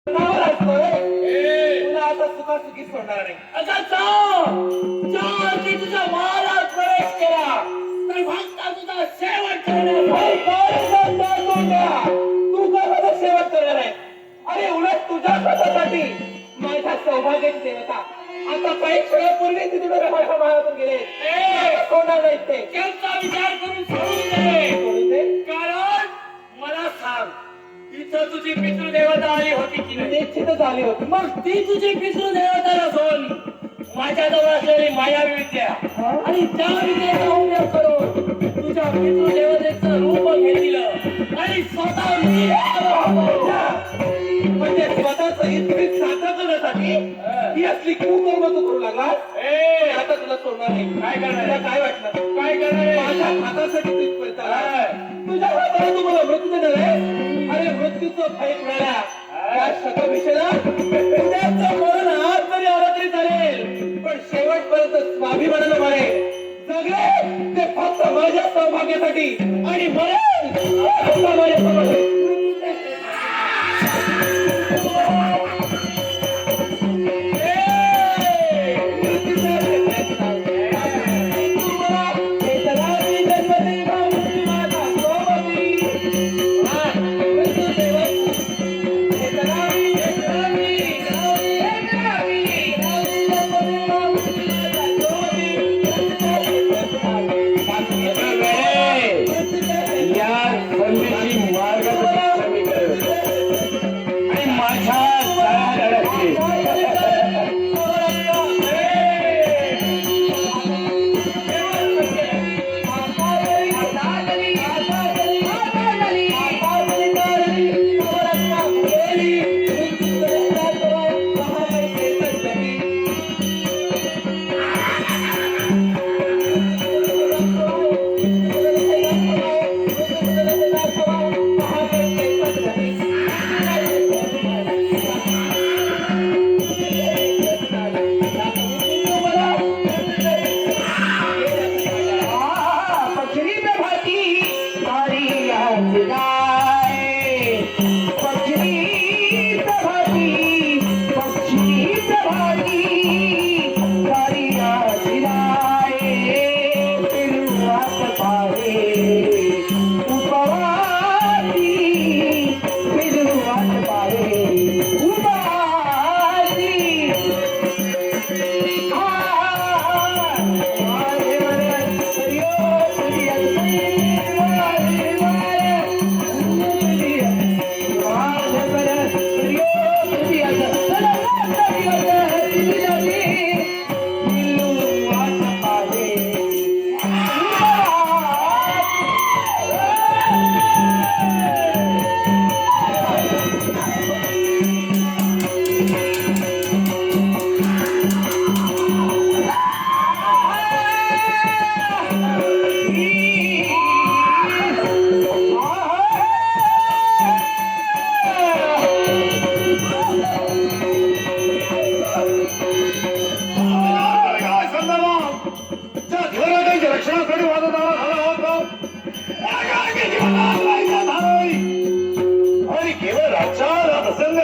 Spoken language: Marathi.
नावावर असतोय तुला आता सुखासुखी सोडणार नाही. आता तुझा मालात प्रवेश केला तर भक्ता तुझा शेवट तू काय माझा शेवट करणार आहे? अरे उलट तुझ्या स्वतःसाठी माझ्या सौभाग्याची देवता आता काही क्षणापूर्वी ती तुझ्या माझ्या महारातून गेले. सोडणार नाही ते. त्यांचा विचार करून सोडून दे. कारण मला सांग, तिथं तुझी पितृदेवता आली होती की नाही? निश्चितच आली होती. मग ती तुझी पितृदेवता नसून माझ्या जवळ असलेली मायावी विद्या आणि त्या विद्येचा उपयोग करून तुझ्या पितृदेवतेचं रूप घेतलं आणि स्वतः म्हणजे स्वतःच इतकी साधना करण्यासाठी ही असली कुकर्म तू करू लागला. आता तुला सोडणार नाही. काय करणार? तुला काय वाटलं? काय करणार? माझ्या हातासाठी तू इथपर्यंत आला. तुझ्या हाताला तुम्हाला मृत्यू देणार आहे. अरे मृत्यूचं भय कुणाला? या शतभिषेला पुण्याचं मरण आज जरी आलं तरी चालेल, पण शेवटपर्यंत स्वाभिमानानं मरे. जगले ते फक्त माझ्या सौभाग्यासाठी आणि मरेल फक्त माझ्या सौभाग्यासाठी. आणि केवळ राज्याला प्रसंग